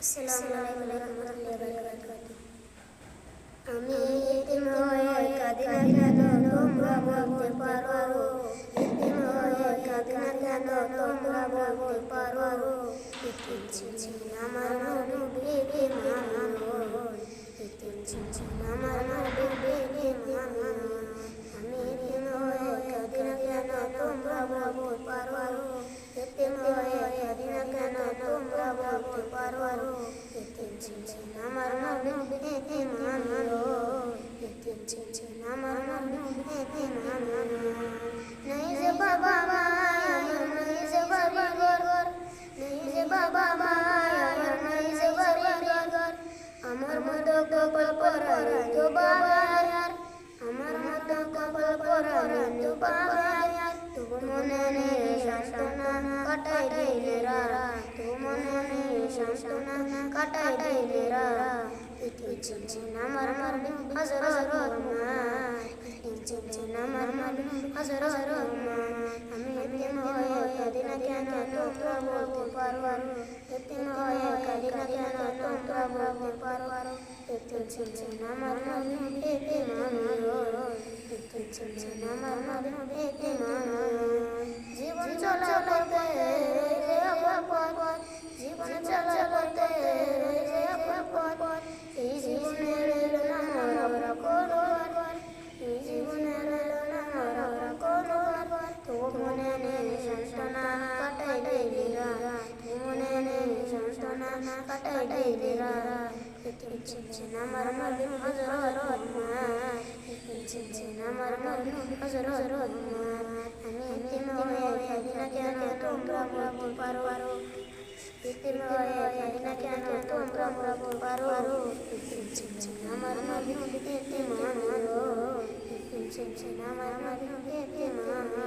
আসসালামু আলাইকুম ওয়া রাহমাতুল্লাহি ওয়া বারাকাতুহু। আমি এতিম হয়ে কাঁদি না কেন তোমরা বলতে পারো, এতিম হয়ে কাঁদি না কেন তোমরা বলতে পারো, এতিম ছিলেন আমার নবীকে মানো, এতিম ছিলেন আমার নবীকে মানো। আমি এতিম হয়ে কাঁদি না কেন তোমরা বলতে পারো, এতিম হয়ে কাঁদি না কেন তোমরা বলতে পারো, এতিম ছিলেন আমার নবীকে মানো, এতিম ছিলেন আমার নবীকে মানো। নেই যে বাবা মায় আমার, নেই যে বাড়ি ঘর, নেই যে বাবা মায় আমার, নেই যে বাড়ি ঘর, আমার মতো কপাল পরা তো বাবা আর, আমার মতো কপাল পরা তো বাবা আর, তবু মনে নেই সান্ত্বনা কাটাই দিনে রাত, তবু মনে নেই সান্ত্বনা কাটাই দিনে রাত। এতিম ছিলেন আমার হযরত রহমান, এতিম ছিলেন আমার হযরত রহমান। আমি এতিম হয়ে কাঁদি না কেন তোমরা বলতে পারো, এতিম হয়ে কাঁদি না কেন তোমরা বলতে পারো, এতিম ছিলেন আমার নবীকে মানো, এতিম ছিলেন আমার নবীকে মানো। জীবন চলার পথে যে পথ, জীবন চলার পথে যে পথ, এই জীবনের এলো না মরা কোনো বার, এই জীবনের এলো না মরা কোনো বার, তবু মনে নেই সান্ত্বনা কাটাই দিনে রাত, তবু মনে নেই সান্ত্বনা কাটাই দিনে রাত। এতিম ছিলেন আমার হযরত রহমান, এতিম ছিলেন আমার হযরত রহমান। আমি এতিম হয়ে কাঁদি না কেন তোমরা বলতে পারো, এতিম হয়ে কাঁদি না কেন তোমরা বলতে পারো, এতিম ছিলেন আমার নবীকে মানো, এতিম ছিলেন আমার নবীকে মানো।